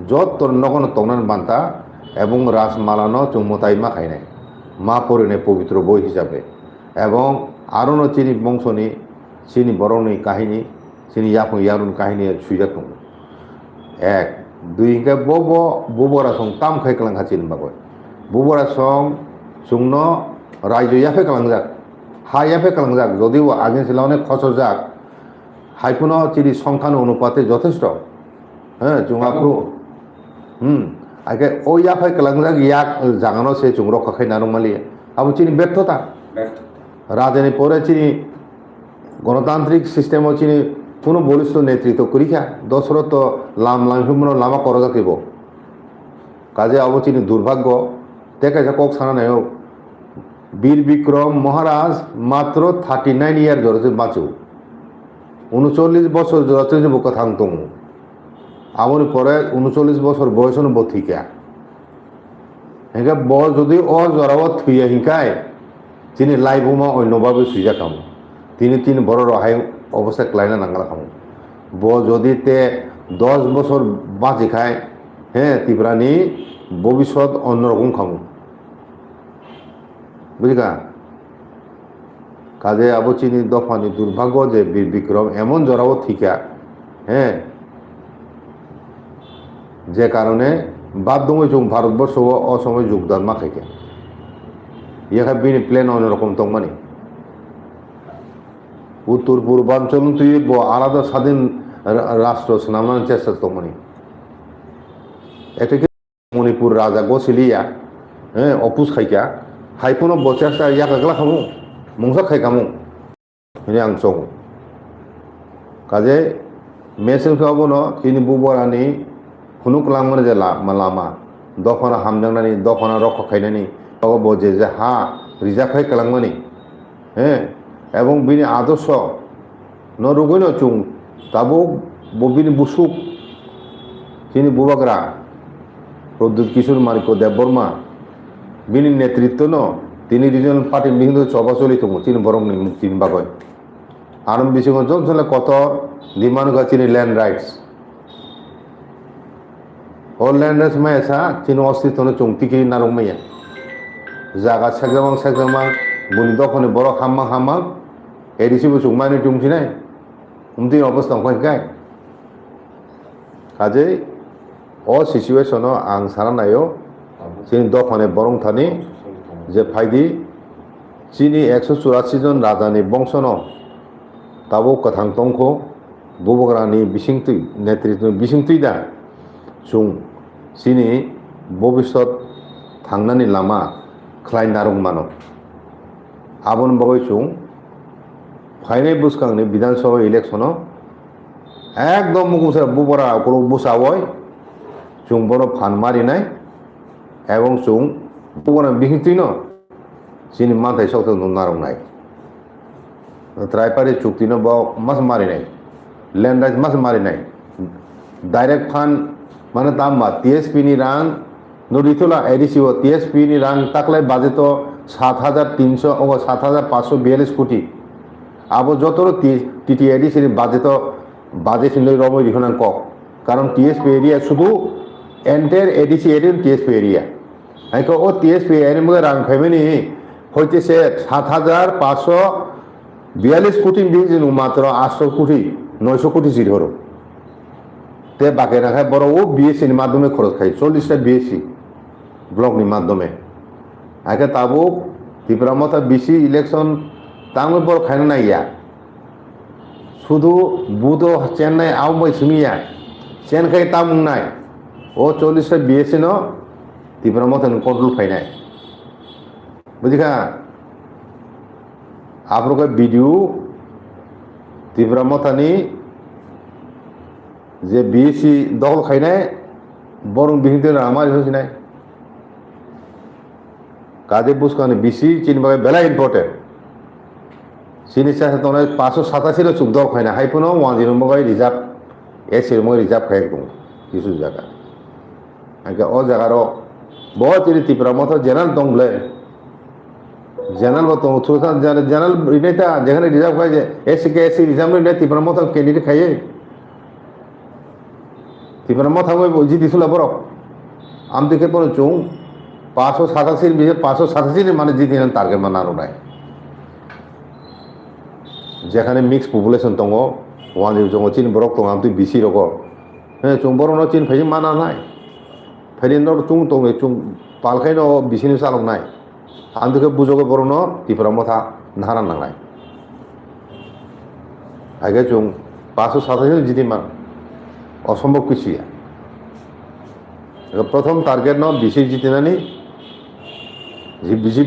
যত তোর নগন তংনান বান্তা এবং রাজমালানো চুমতাই মা খাইনাই মা পরিণয় পবিত্র বই হিসাবে এবং আরো চিনি বংশনি চিনি বরণী কাহিনী চিনি ইয়ারুন কাহিনী সুইজাক দङ এক দুই হিংকে ববরা সং তাম খাইকলাং হাচিন বাগয় ববরা সং চুংন রাজ্য ইয়াফে কালাংজাক হা ইয়াফে কালাংজাক যদিও আগেন ছিলানে খসর যাক হাইপুন চিনি সংখ্যান অনুপাতে যথেষ্ট হ্যাঁ চুঙাপ্রু আগে ও ইয়াফে কালাংজাক ইয়াক জাগানো সে চুং রক্ষা খাই নারমালি আবু চিনি ব্যর্থতা রাজধানী পরে চিনি গণতান্ত্রিক সিস্টেম চিনি কোনো বলিষ্ঠ নেতৃত্ব করিখা দশরথ লামা করা যাকিব কাজে অবচিনি দুর্ভাগ্য দেখা যা কক সানা নাই বীর বিক্রম মহারাজ মাত্র 39 ইয়ার জড়ে বাঁচু 39 বছর জড়ে যে বুকা থাকতম আমার পরে 39 বছর বয়স বথিকা হেঁকে যদি ও জড়াব থুইয়া হিংকায় তিনি লাইবুমা অন্যভাবে সুইজা খাম তিনি বড় রহাই অবস্থা ক্লাইনা নাঙ্গালা খাম যদি তে 10 বছর বাঁচি খায় হ্যাঁ ত্রিপুরানি ভবিষ্যৎ অন্যরকম খামু বুঝিকা কাজে আবু চিনি দফানি দুর্ভাগ্য যে বীর বিক্রম এমন জড়াবো থিকা হ্যাঁ যে কারণে বাধ্যময় যোগ ভারতবর্ষ অসময় যোগদান মা খাইকে ইয়া বিনি প্লেন অন্যরকম তো মানে উত্তর পূর্বাঞ্চল তুই আলাদা স্বাধীন রাষ্ট্র নামানোর চেষ্টা তো মানে এটাকে মণিপুর রাজা গছিলিয়া হ্যাঁ অপুস খাইকা হাইপুনো বচেষ্টা ইয়াক একলা খামু মংসা খাইকামু হইনি আং সং কাজে মেসেল খাবো ন তিনি বুবরানি খুনুক লাংমানে যে লামা দখনা হামজাंनानै দখনা রক্ষা খাইনানি বজে যে হা রিজার্ভ খাই কালাংমানি হ্যাঁ এবং বিনি আদর্শ নরুগৈন চুং তাবো বিনি বুসুক তিনি বুবাগ্রা প্রদ্যুৎ কিশোর মারিক দেববর্মা বিনি নেতৃত্ব ন তিনি রিজনাল পার্টি বিভিন্ন সভা চলিত তিনি বরং তিনি বাগয় আরম বিসিং জনসলে কত ডিমান্ড চিনি ল্যান্ড রাইটস ল্যান্ডার্স মায়াসা চিনি অস্তিত্ব চুং টিকি নারং মাইয়া জাগা সাকজামাং বুনি দখনে বড় হামাং এডিসিবো চুং মানি চুংছিনাই উমতি অবস্থা ওখানকাই কাজেই সিচুয়েশনও आं साननायाव जोंनि दखाने बरंथानि जे फायदि चिनि 184 जन राजानि बंशनो ताबो कथां तंखौ बुबग्रानि बिसिंथि नेतृत्व बिसिंथि दा जों चिनि भबिष्यत थांनानै लामा ख्लायनारं मानो आबन बगै जों फाइनाय बुसखांनि विधानसभा इलेक्शनाव एकदम मुखुसा बुबरा ग्रुप बुसावय जों बर' फान मारिनाय এবং जों बुबरा बिहिंथिनो चिनि माथाय सौथ नारंनाय त्राइपारि चुक्तिनो बाव मास मारिनाय लैंड राइट मास मारिनाय डायरेक्ट फान माने तामा टीएसपी नि रां नदितला एडिसिओ टीएसपी नि रां ताकलाय बाजेट 7300 और 7542 कोटी आबो जतरो टीटीएडीसी नि बाजेट नि रमय दिखनां क कारण टीएसपी एरिया शुधु entire ADC area TSP area आइको ओ टीएसपी एरिया में रां खाइमेनि হইতে সে 7542 কোটি বিজিন মাত্র 800 কোটি 900 কোটি জিরো তে বাকি রাখা বড় ও বিএসসি এর মাধ্যমে খরচ খাই 40টা বিএসসি ব্লক নি মাধ্যমে আগে তাবো ত্রিপুরামতা বিসি ইলেকশন তাঙ্গর বড় খাইনা নাইয়া শুধু বুধো চেন্নাই আউমই সিমিয়া চেন খাই তামুং নাই ও 40টা বিএসসি ন ত্রিপুরামতা কন্ট্রোল ফাইনাই बुझिखा आप लोग वीडियो तीव्रमतानी जे बीएससी दखल खाइनाय बरं बिहिंते रामारि होसिनाय काजे बुसकानि बीसी चिनि बागै बेला इम्पोर्टेंट चिनि सासे तने 587 रो सुख दखल खाइना हाइफोनो 10 मगाय रिजार्व एसि मगाय रिजार्व खाइ दं किसु जागा आगे ओ जागारो बहुत चिनि तीव्रमता जनरल दंले जनरल बताओ थोड़ा जनरल रिनेता जगह रिजर्व खाई एससी के एससी रिजर्व रिने तीव्रमता कैंडिडेट खाइए तीव्रमता में जी दिसुला बरो आम देखे पर चुं 587 बिहे 587 माने जी दिन टारगेट मानानो नाय जेखाने मिक्स पपुलेशन दंगो वानि जंगो चिन बरक दं आम तु बिसि रको हे चुं बरनो चिन फाइ माना नाय फाइनो चुं दंगे चुं पालखाइनो बिसिनि सालक नाय आं देखो बुझोगे बरनो तीव्रमता नारा नांनाय आगे जों 587 जिदिमान असम्भव किसुया प्रथम टार्गेट न बिसि जितिनानि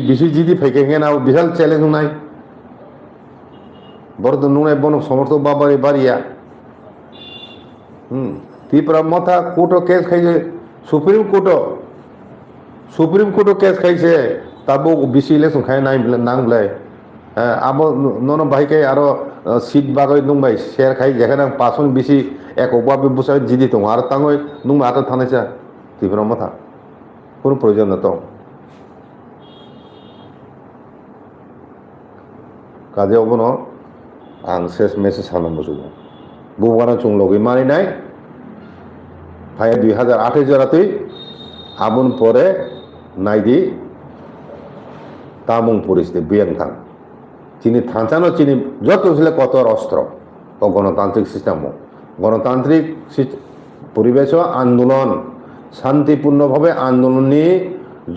बिसि जिदि फैकेंगे ना बिशाल चैलेंज नाय बरद नुनाय बन समर्थ बाबारि बारिया तीव्रमता कोर्ट केस खाइसे सुप्रीम कोर्ट केस खाइसे ताबो बिसि इलेक्शन खाय नांब्लाय आबो ननो बाइके आरो सीट बागै दंबाय शेयर खाय जेखाना पासन बिसि एकबा बे बुसा जिदि दं आरो तांगै नुं आरो थानायसा तीव्रमता कोनो प्रयोजन न दं काजे अबनो आं शेष मेसेज सानम बुजुगो बुबाना चुं लगै मानिनाय फाय 2028 जरातै आबुन परे नाइदि तामुं परिस्थिति बियांथां चिनि थांचानो चिनि जत ছিল কত অস্ত্র ও গণতান্ত্রিক সিস্টেম গণতান্ত্রিক পরিবেশ আন্দোলন শান্তিপূর্ণভাবে আন্দোলনী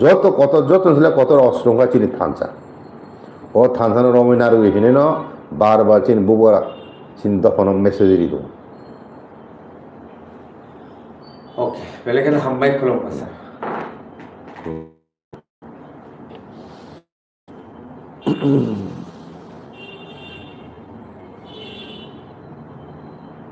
যত ছিল কত অস্ত্রঙ্গা চিনি থানচা ও থানচানো রমিনারু এখানে ন বারবার চিনি বুবরা চিনি দফন মেসেজ দিল ওকে বেলেখানে হামবাই খুলম স্যার